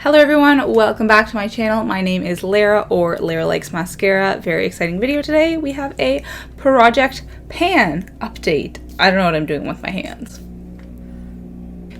Hello everyone, welcome back to my channel. My name is Lara, or Lara Likes Mascara. Very exciting video today. We have a project pan update. I don't know what I'm doing with my hands.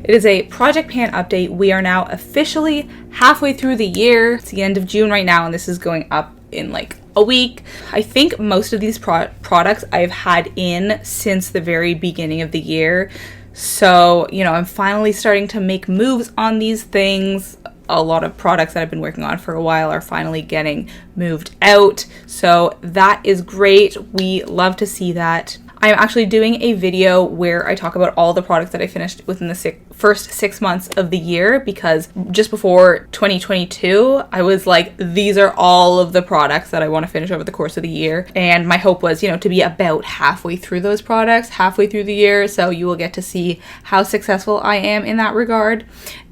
It is a project pan update. We are now officially halfway through the year. It's the end of June right now, and this is going up in like a week. I think most of these products I've had in since the very beginning of the year. So, you know, I'm finally starting to make moves on these things. A lot of products that I've been working on for a while are finally getting moved out. So that is great. We love to see that. I'm actually doing a video where I talk about all the products that I finished within the first 6 months of the year, because just before 2022, I was like, these are all of the products that I want to finish over the course of the year. And my hope was, you know, to be about halfway through those products, halfway through the year. So you will get to see how successful I am in that regard.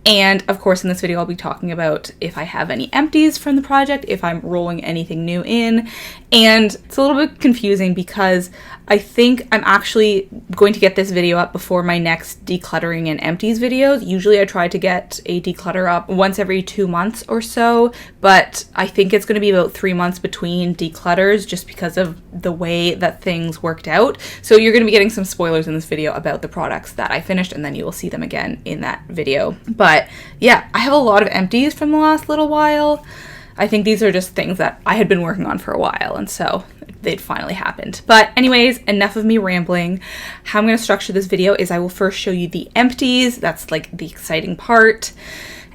And of course, in this video, I'll be talking about if I have any empties from the project, if I'm rolling anything new in. And it's a little bit confusing because I think I'm actually going to get this video up before my next decluttering and empties videos. Usually I try to get a declutter up once every 2 months or so, but I think it's going to be about 3 months between declutters just because of the way that things worked out. So you're going to be getting some spoilers in this video about the products that I finished, and then you will see them again in that video. But yeah, I have a lot of empties from the last little while. I think these are just things that I had been working on for a while, and so they'd finally happened. But anyways, enough of me rambling. How I'm going to structure this video is I will first show you the empties. That's like the exciting part.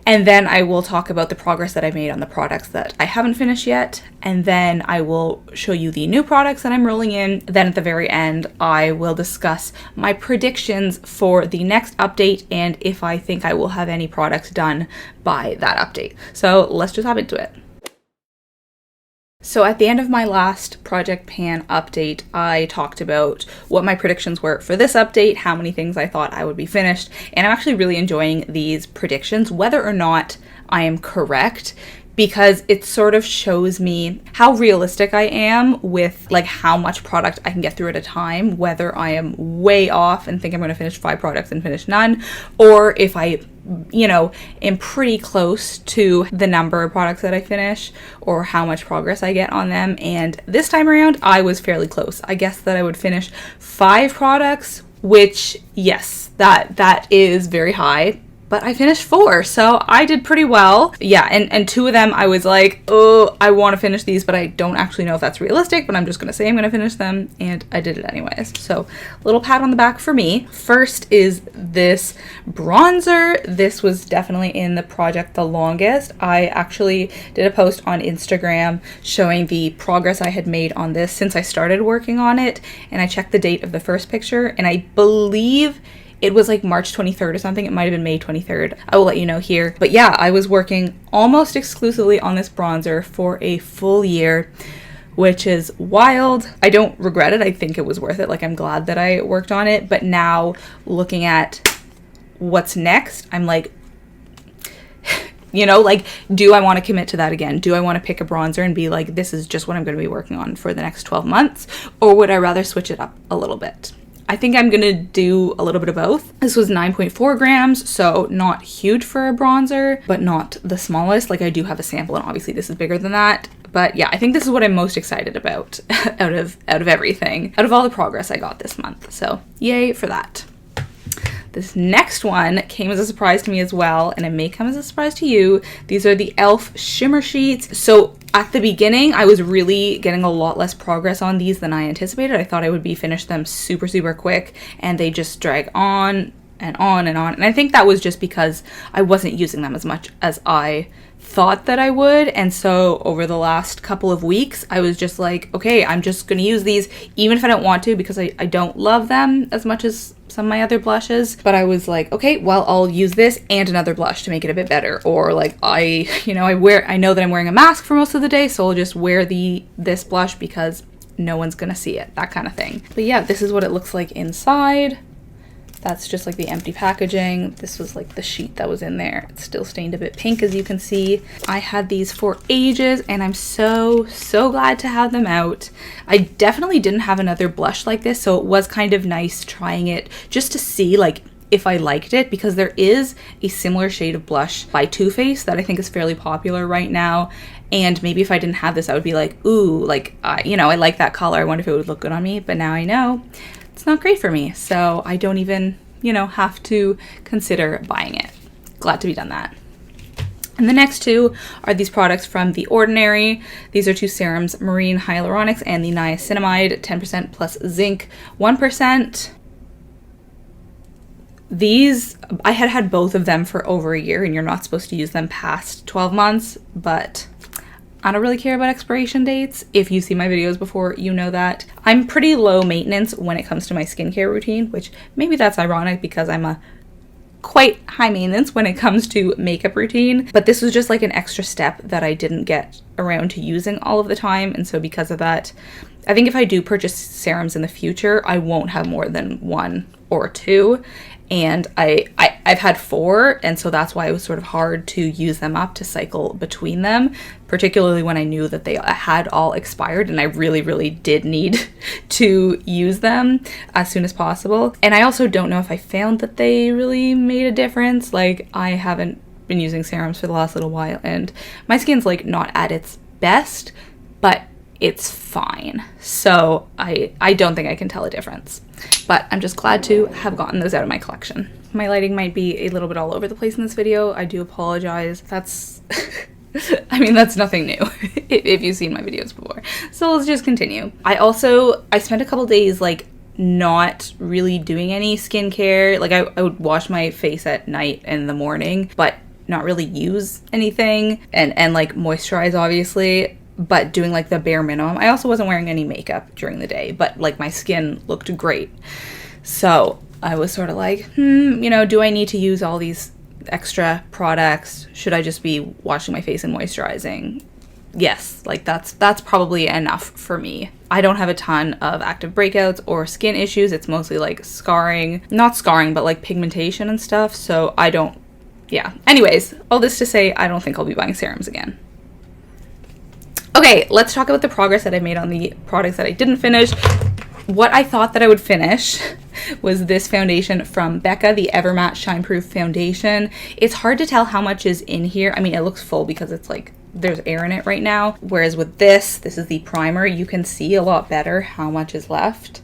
And then I will talk about the progress that I made on the products that I haven't finished yet. And then I will show you the new products that I'm rolling in. Then at the very end, I will discuss my predictions for the next update and if I think I will have any products done by that update. So let's just hop into it. So at the end of my last Project Pan update, I talked about what my predictions were for this update, how many things I thought I would be finished, and I'm actually really enjoying these predictions, whether or not I am correct, because it sort of shows me how realistic I am with like how much product I can get through at a time, whether I am way off and think I'm going to finish 5 products and finish none, or if I, you know, am pretty close to the number of products that I finish or how much progress I get on them. And this time around, I was fairly close. I guessed that I would finish 5 products, which yes, that is very high. But I finished 4, so I did pretty well. Yeah, and 2 of them I was like, oh, I want to finish these, but I don't actually know if that's realistic, but I'm just going to say I'm going to finish them, and I did it anyways. So, little pat on the back for me. First is this bronzer. This was definitely in the project the longest. I actually did a post on Instagram showing the progress I had made on this since I started working on it, and I checked the date of the first picture, and I believe it was like March 23rd or something. It might have been May 23rd. I will let you know here. But yeah, I was working almost exclusively on this bronzer for a full year, which is wild. I don't regret it. I think it was worth it. Like, I'm glad that I worked on it. But now looking at what's next, I'm like, you know, like, do I want to commit to that again? Do I want to pick a bronzer and be like, this is just what I'm going to be working on for the next 12 months? Or would I rather switch it up a little bit? I think I'm going to do a little bit of both. This was 9.4 grams, so not huge for a bronzer, but not the smallest. Like, I do have a sample, and obviously this is bigger than that. But yeah, I think this is what I'm most excited about out of everything, out of all the progress I got this month. So yay for that. This next one came as a surprise to me as well, and it may come as a surprise to you. These are the e.l.f. shimmer sheets. So at the beginning, I was really getting a lot less progress on these than I anticipated. I thought I would be finished them super, super quick, and they just drag on and on and on. And I think that was just because I wasn't using them as much as I thought that I would. And so over the last couple of weeks, I was just like, okay, I'm just going to use these even if I don't want to, because I don't love them as much as some of my other blushes. But I was like, okay, well, I'll use this and another blush to make it a bit better. Or like, I know that I'm wearing a mask for most of the day, so I'll just wear this blush because no one's gonna see it, that kind of thing. But yeah, this is what it looks like inside. That's just like the empty packaging. This was like the sheet that was in there. It's still stained a bit pink, as you can see. I had these for ages, and I'm so glad to have them out. I definitely didn't have another blush like this, so it was kind of nice trying it just to see like if I liked it, because there is a similar shade of blush by Too Faced that I think is fairly popular right now. And maybe if I didn't have this, I would be like, ooh, like, you know, I like that color. I wonder if it would look good on me. But now I know it's not great for me. So I don't even, you know, have to consider buying it. Glad to be done that. And the next two are these products from The Ordinary. These are two serums, Marine Hyaluronics and the Niacinamide, 10% plus zinc, 1%. These, I had both of them for over a year, and you're not supposed to use them past 12 months, but I don't really care about expiration dates. If you've seen my videos before, you know that. I'm pretty low maintenance when it comes to my skincare routine, which maybe that's ironic because I'm a quite high maintenance when it comes to makeup routine, but this was just like an extra step that I didn't get around to using all of the time. And so because of that, I think if I do purchase serums in the future, I won't have more than 1 or 2. And I've had 4, and so that's why it was sort of hard to use them up, to cycle between them, particularly when I knew that they had all expired and I really, really did need to use them as soon as possible. And I also don't know if I found that they really made a difference. Like, I haven't been using serums for the last little while, and my skin's like not at its best, but it's fine. So I don't think I can tell a difference. But I'm just glad to have gotten those out of my collection. My lighting might be a little bit all over the place in this video. I do apologize. That's, I mean, that's nothing new if you've seen my videos before. So let's just continue. I spent a couple days like not really doing any skincare. Like I would wash my face at night and in the morning, but not really use anything and like moisturize, obviously, but doing like the bare minimum. I also wasn't wearing any makeup during the day, but like my skin looked great. So I was sort of like, you know, do I need to use all these extra products? Should I just be washing my face and moisturizing? Yes, like that's probably enough for me. I don't have a ton of active breakouts or skin issues. It's mostly like scarring, not scarring, but like pigmentation and stuff. So I don't, yeah. Anyways, all this to say, I don't think I'll be buying serums again. Okay, let's talk about the progress that I made on the products that I didn't finish. What I thought that I would finish was this foundation from Becca, the Evermatte Shine Proof Foundation. It's hard to tell how much is in here. I mean, it looks full because it's like there's air in it right now. Whereas with this is the primer. You can see a lot better how much is left.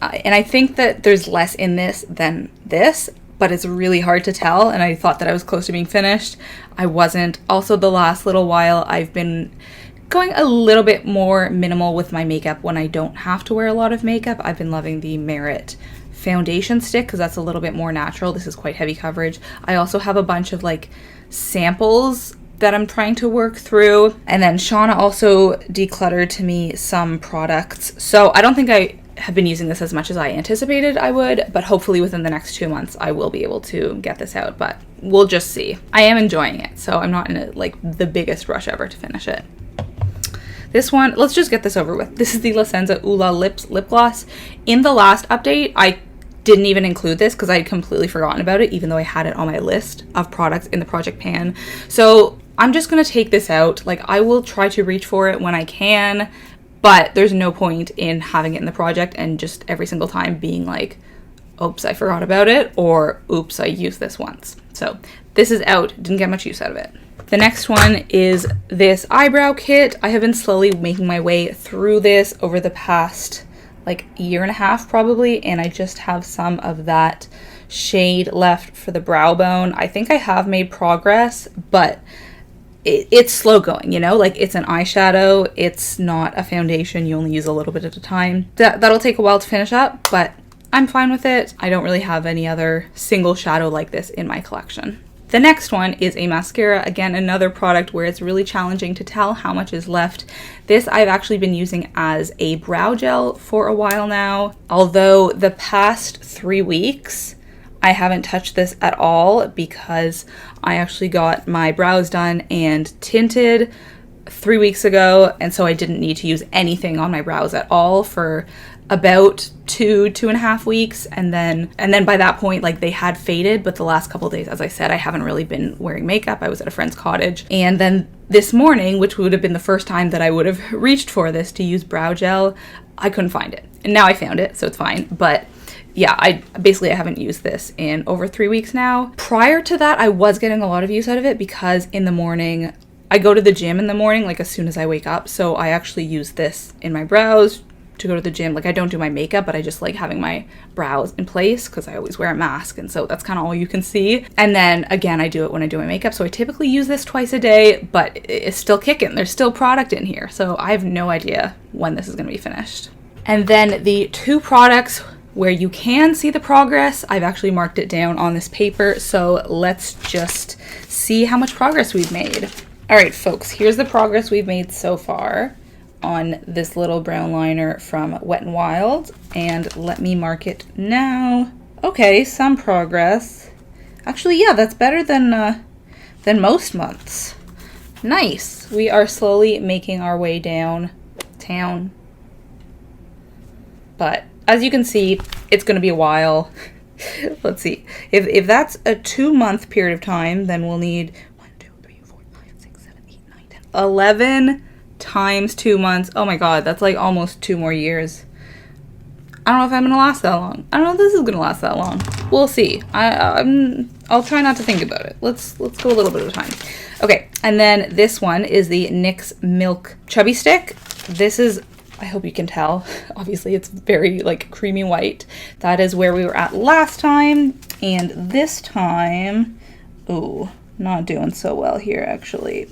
And I think that there's less in this than this, but it's really hard to tell, and I thought that I was close to being finished. I wasn't. Also, the last little while, I've been going a little bit more minimal with my makeup when I don't have to wear a lot of makeup. I've been loving the Merit foundation stick because that's a little bit more natural. This is quite heavy coverage. I also have a bunch of like samples that I'm trying to work through. And then Shauna also decluttered to me some products. So I don't think I have been using this as much as I anticipated I would, but hopefully within the next 2 months I will be able to get this out, but we'll just see. I am enjoying it, so I'm not in like the biggest rush ever to finish it. This one, let's just get this over with. This is the La Senza Ooh La Lips lip gloss. In the last update, I didn't even include this because I had completely forgotten about it, even though I had it on my list of products in the project pan. So I'm just gonna take this out. Like, I will try to reach for it when I can, but there's no point in having it in the project and just every single time being like, oops, I forgot about it, or oops, I used this once. So this is out, didn't get much use out of it. The next one is this eyebrow kit. I have been slowly making my way through this over the past like year and a half probably, and I just have some of that shade left for the brow bone. I think I have made progress, but it's slow going, you know, like it's an eyeshadow, it's not a foundation, you only use a little bit at a time. That'll take a while to finish up, but I'm fine with it. I don't really have any other single shadow like this in my collection. The next one is a mascara. Again, another product where it's really challenging to tell how much is left. This I've actually been using as a brow gel for a while now, although the past 3 weeks I haven't touched this at all because I actually got my brows done and tinted 3 weeks ago, and so I didn't need to use anything on my brows at all for about 2.5 weeks, and then by that point, like, they had faded. But the last couple of days, as I said, I haven't really been wearing makeup. I was at a friend's cottage, and then this morning, which would have been the first time that I would have reached for this to use brow gel, I couldn't find it, and now I found it, so it's fine. But yeah, I haven't used this in over 3 weeks now. Prior to that, I was getting a lot of use out of it because in the morning, I go to the gym in the morning, like as soon as I wake up. So I actually use this in my brows to go to the gym. Like I don't do my makeup, but I just like having my brows in place because I always wear a mask. And so that's kind of all you can see. And then again, I do it when I do my makeup. So I typically use this twice a day, but it's still kicking. There's still product in here. So I have no idea when this is going to be finished. And then the 2 products where you can see the progress, I've actually marked it down on this paper. So let's just see how much progress we've made. All right, folks, here's the progress we've made so far on this little brown liner from Wet n Wild, and let me mark it now. Okay, some progress. Actually, yeah, that's better than most months. Nice. We are slowly making our way downtown. But as you can see, it's going to be a while. Let's see. If that's a 2-month period of time, then we'll need 1, 2, 3, 4, 5, 6, 7, 8, 9, 10, 11 times 2 months. Oh my god, that's like almost 2 more years. I don't know if I'm gonna last that long. I don't know if this is gonna last that long. We'll see. I'll try not to think about it. Let's go a little bit of time. Okay, and then this one is the NYX Milk Chubby Stick. This is, I hope you can tell, obviously it's very like creamy white. That is where we were at last time, and this time, ooh, not doing so well here actually.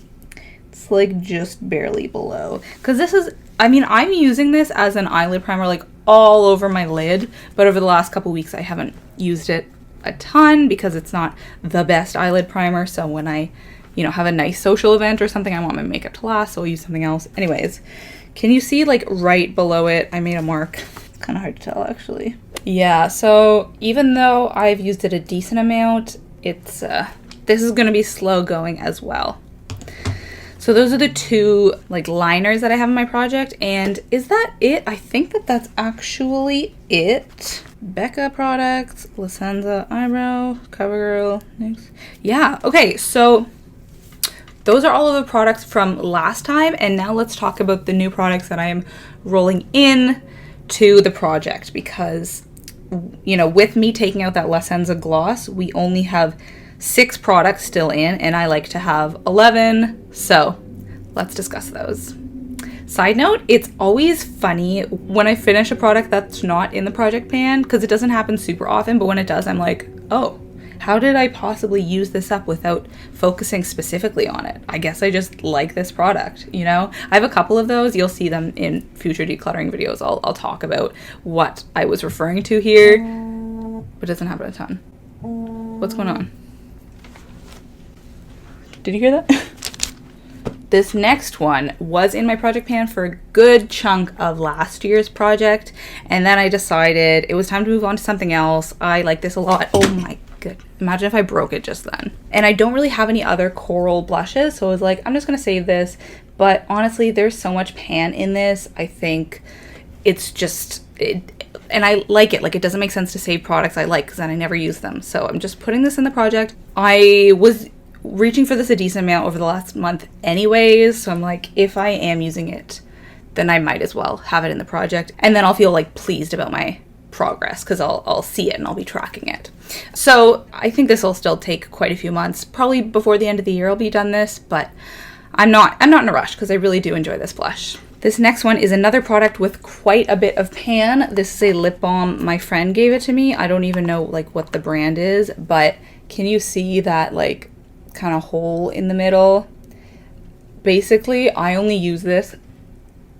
It's like just barely below, because this is, I mean, I'm using this as an eyelid primer like all over my lid, but over the last couple weeks I haven't used it a ton because it's not the best eyelid primer. So when I, have a nice social event or something, I want my makeup to last, so I'll use something else. Anyways, can you see like right below it, I made a mark. It's kind of hard to tell actually. Yeah, so even though I've used it a decent amount, it's this is going to be slow going as well. So those are the 2 like liners that I have in my project, and is that it? I think that that's actually it. Becca products, La Senza eyebrow, CoverGirl, NYX. Yeah, okay, so those are all of the products from last time, and now let's talk about the new products that I am rolling in to the project, because with me taking out that La Senza gloss, we only have 6 products still in, and I like to have 11, so let's discuss those. Side note, it's always funny when I finish a product that's not in the project pan, because it doesn't happen super often, but when it does, I'm like, oh, how did I possibly use this up without focusing specifically on it? I guess I just like this product, I have a couple of those. You'll see them in future decluttering videos. I'll talk about what I was referring to here, but it doesn't happen a ton. What's going on? Did you hear that? This next one was in my project pan for a good chunk of last year's project, and then I decided it was time to move on to something else. I like this a lot. Oh my god. Imagine if I broke it just then. And I don't really have any other coral blushes, so I was like, I'm just gonna save this. But honestly, there's so much pan in this. I think it's just, and I like it. Like, it doesn't make sense to save products I like because then I never use them. So I'm just putting this in the project. I was reaching for this a decent amount over the last month anyways, so I'm like, if I am using it, then I might as well have it in the project, and then I'll feel like pleased about my progress because I'll see it and I'll be tracking it. So I think this will still take quite a few months. Probably before the end of the year I'll be done this, but I'm not in a rush because I really do enjoy this blush. This next one is another product with quite a bit of pan. This is a lip balm. My friend gave it to me. I don't even know like what the brand is, but can you see that like kind of hole in the middle? Basically, I only use this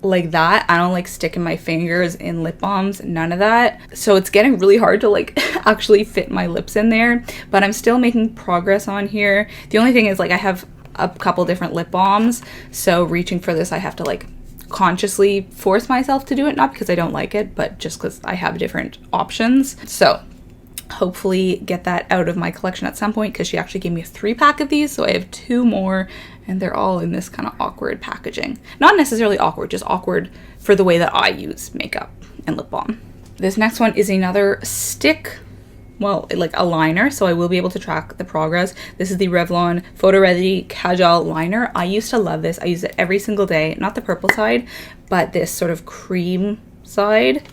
like that. I don't like sticking my fingers in lip balms, none of that. So it's getting really hard to like actually fit my lips in there, but I'm still making progress on here. The only thing is like I have a couple different lip balms, so reaching for this I have to like consciously force myself to do it, not because I don't like it, but just because I have different options. So hopefully get that out of my collection at some point, because she actually gave me a 3-pack of these, so I have 2 more, and they're all in this kind of awkward packaging. Not necessarily awkward, just awkward for the way that I use makeup and lip balm. This next one is another stick, well, like a liner, so I will be able to track the progress. This is the Revlon Photo Ready Kajal Liner. I used to love this. I use it every single day, not the purple side, but this sort of cream side.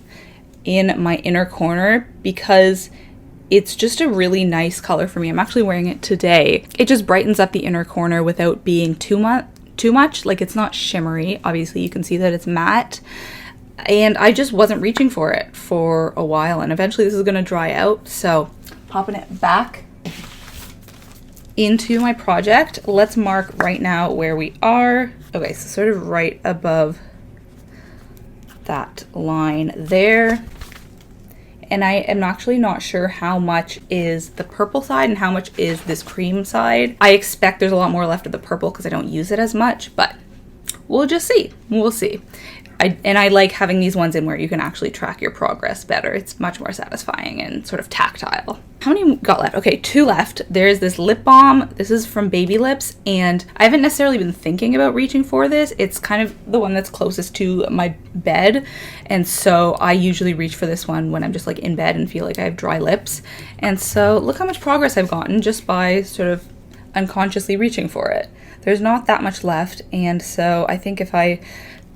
in my inner corner because it's just a really nice color for me. I'm actually wearing it today. It just brightens up the inner corner without being too much. Like, it's not shimmery. Obviously you can see that it's matte. And I just wasn't reaching for it for a while, and eventually this is gonna dry out. So popping it back into my project. Let's mark right now where we are. Okay, so sort of right above that line there. And I am actually not sure how much is the purple side and how much is this cream side. I expect there's a lot more left of the purple because I don't use it as much, but we'll just see. We'll see. I like having these ones in where you can actually track your progress better. It's much more satisfying and sort of tactile. How many got left? Okay, 2 left. There's this lip balm. This is from Baby Lips, and I haven't necessarily been thinking about reaching for this. It's kind of the one that's closest to my bed, and so I usually reach for this one when I'm just like in bed and feel like I have dry lips. And so look how much progress I've gotten just by sort of unconsciously reaching for it. There's not that much left, and so I think if I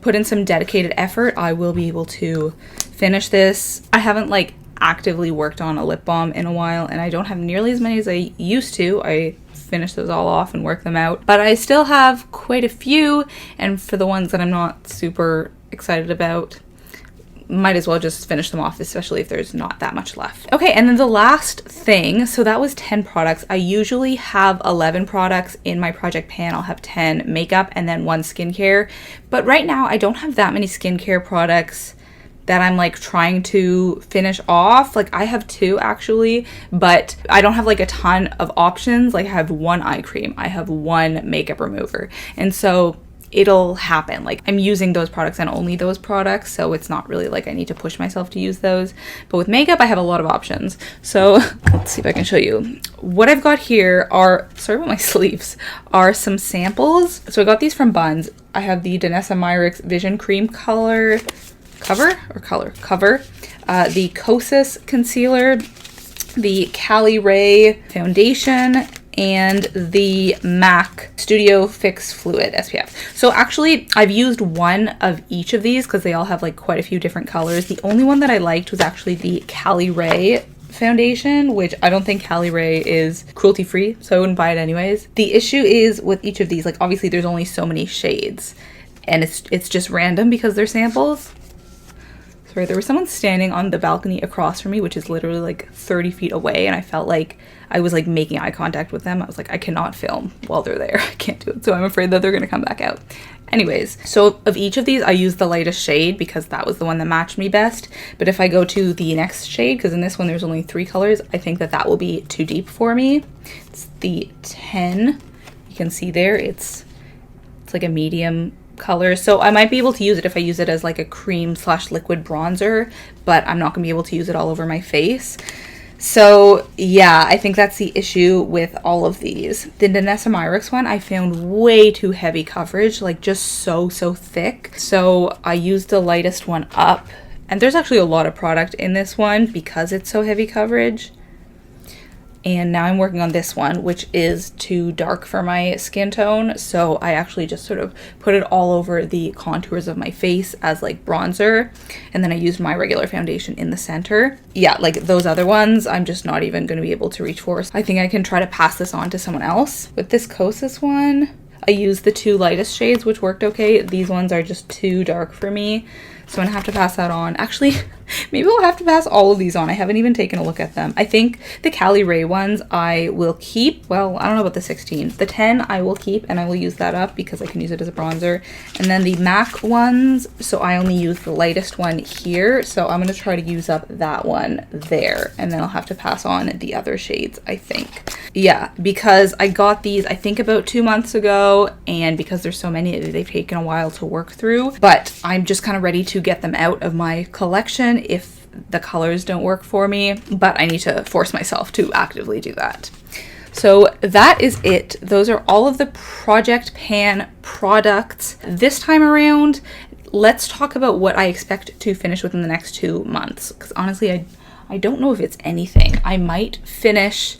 put in some dedicated effort, I will be able to finish this. I haven't like actively worked on a lip balm in a while, and I don't have nearly as many as I used to. I finish those all off and work them out, but I still have quite a few, and for the ones that I'm not super excited about, might as well just finish them off, especially if there's not that much left. Okay, and then the last thing, so that was 10 products. I usually have 11 products in my project pan. I'll have 10 makeup and then 1 skincare, but right now I don't have that many skincare products that I'm like trying to finish off. Like, I have 2 actually, but I don't have like a ton of options. Like, I have 1 eye cream, I have 1 makeup remover, and so it'll happen. Like, I'm using those products and only those products, so it's not really like I need to push myself to use those. But with makeup, I have a lot of options. So let's see if I can show you. What I've got here are, sorry about my sleeves, are some samples. So I got these from Buns. I have the Danessa Myricks Vision Cream Cover, the Kosas Concealer, the Cali Ray Foundation, and the MAC Studio Fix Fluid SPF. So actually, I've used one of each of these because they all have like quite a few different colors. The only one that I liked was actually the Cali Ray foundation, which I don't think Cali Ray is cruelty free, so I wouldn't buy it anyways. The issue is with each of these, like obviously there's only so many shades, and it's just random because they're samples. Sorry, there was someone standing on the balcony across from me, which is literally like 30 feet away, and I felt like I was like making eye contact with them. I was like, I cannot film while they're there. I can't do it. So I'm afraid that they're gonna come back out. Anyways, so of each of these, I used the lightest shade because that was the one that matched me best. But if I go to the next shade, because in this one there's only 3 colors, I think that that will be too deep for me. It's the 10. You can see there, it's like a medium color, so I might be able to use it if I use it as like a cream / liquid bronzer, but I'm not gonna be able to use it all over my face. So yeah, I think that's the issue with all of these. The Danessa Myricks one I found way too heavy coverage, like just so thick, so I used the lightest one up, and there's actually a lot of product in this one because it's so heavy coverage. And now I'm working on this one, which is too dark for my skin tone. So I actually just sort of put it all over the contours of my face as like bronzer. And then I used my regular foundation in the center. Yeah, like those other ones, I'm just not even going to be able to reach for. So I think I can try to pass this on to someone else. With this Kosas one, I used the 2 lightest shades, which worked okay. These ones are just too dark for me, so I'm gonna have to pass that on. Actually, maybe I'll have to pass all of these on. I haven't even taken a look at them. I think the Cali Ray ones I will keep. Well, I don't know about the 16. The 10 I will keep, and I will use that up because I can use it as a bronzer. And then the MAC ones, so I only use the lightest one here, so I'm gonna try to use up that one there, and then I'll have to pass on the other shades, I think. Yeah, because I got these I think about 2 months ago, and because there's so many, they've taken a while to work through, but I'm just kind of ready to get them out of my collection if the colors don't work for me, but I need to force myself to actively do that. So that is it. Those are all of the Project Pan products. This time around, let's talk about what I expect to finish within the next 2 months, because honestly, I don't know if it's anything. I might finish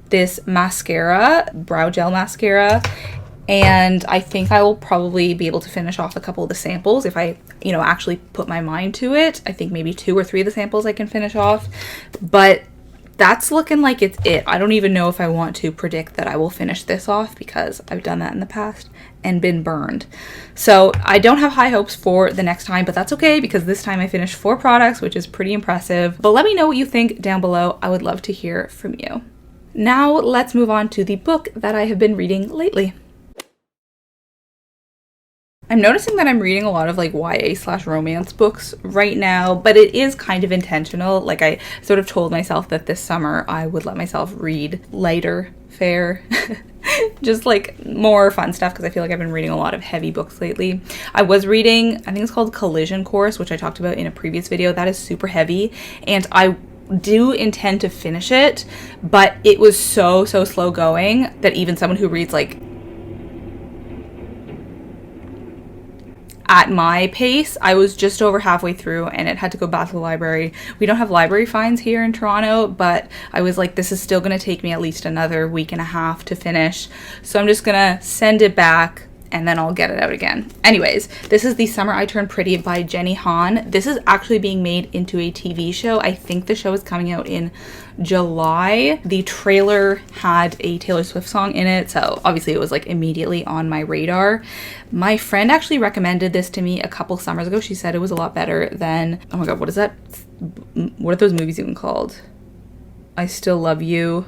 this mascara, brow gel mascara, And I think I will probably be able to finish off a couple of the samples if I, you know, actually put my mind to it. I think maybe 2 or 3 of the samples I can finish off, but that's looking like it's it. I don't even know if I want to predict that I will finish this off because I've done that in the past and been burned. So I don't have high hopes for the next time, but that's okay because this time I finished 4 products, which is pretty impressive. But let me know what you think down below. I would love to hear from you. Now let's move on to the book that I have been reading lately. I'm noticing that I'm reading a lot of like YA/romance books right now, but it is kind of intentional. Like I sort of told myself that this summer I would let myself read lighter fare, just like more fun stuff because I feel like I've been reading a lot of heavy books lately. I was reading, I think it's called Collision Course, which I talked about in a previous video. That is super heavy and I do intend to finish it, but it was so slow going that even someone who reads like at my pace, I was just over halfway through and it had to go back to the library. We don't have library fines here in Toronto, but I was like, this is still gonna take me at least another week and a half to finish. So I'm just gonna send it back and then I'll get it out again. Anyways, this is The Summer I Turned Pretty by Jenny Han. This is actually being made into a TV show. I think the show is coming out in July. The trailer had a Taylor Swift song in it, so obviously it was like immediately on my radar. My friend actually recommended this to me a couple summers ago. She said it was a lot better than, oh my god, what is that? What are those movies even called? I Still Love You,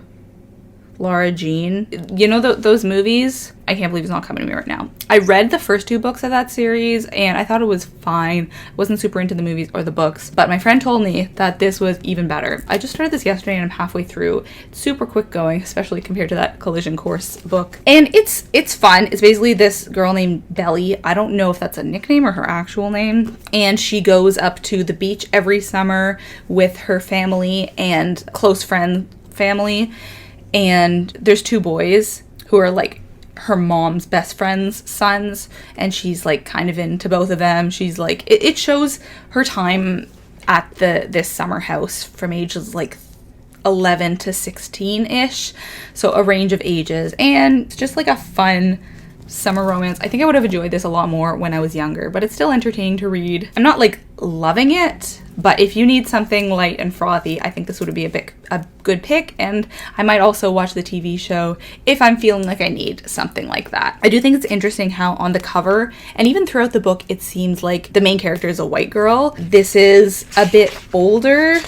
Laura Jean. You know those movies? I can't believe it's not coming to me right now. I read the first 2 books of that series and I thought it was fine. I wasn't super into the movies or the books, but my friend told me that this was even better. I just started this yesterday and I'm halfway through. It's super quick going, especially compared to that Collision Course book. And it's fun. It's basically this girl named Belly. I don't know if that's a nickname or her actual name. And she goes up to the beach every summer with her family and close friend family. And there's 2 boys who are like her mom's best friend's sons, and she's like kind of into both of them. She's like, it shows her time at this summer house from ages like 11 to 16-ish, so a range of ages, and it's just like a fun summer romance. I think I would have enjoyed this a lot more when I was younger, but it's still entertaining to read. I'm not like loving it, but if you need something light and frothy, I think this would be a good pick, and I might also watch the TV show if I'm feeling like I need something like that. I do think it's interesting how on the cover and even throughout the book it seems like the main character is a white girl. This is a bit older.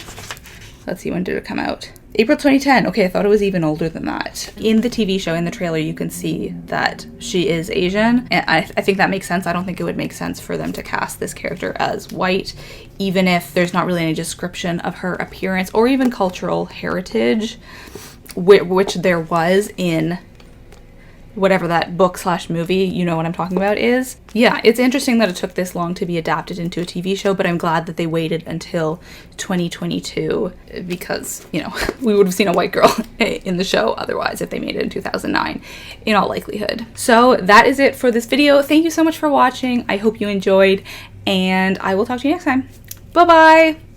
Let's see, when did it come out? April 2010. Okay, I thought it was even older than that. In the TV show, in the trailer, you can see that she is Asian, and I think that makes sense. I don't think it would make sense for them to cast this character as white, even if there's not really any description of her appearance or even cultural heritage, which there was in whatever that book/movie, you know what I'm talking about, is. Yeah, it's interesting that it took this long to be adapted into a TV show, but I'm glad that they waited until 2022 because, you know, we would have seen a white girl in the show otherwise if they made it in 2009, in all likelihood. So that is it for this video. Thank you so much for watching. I hope you enjoyed, and I will talk to you next time. Bye-bye!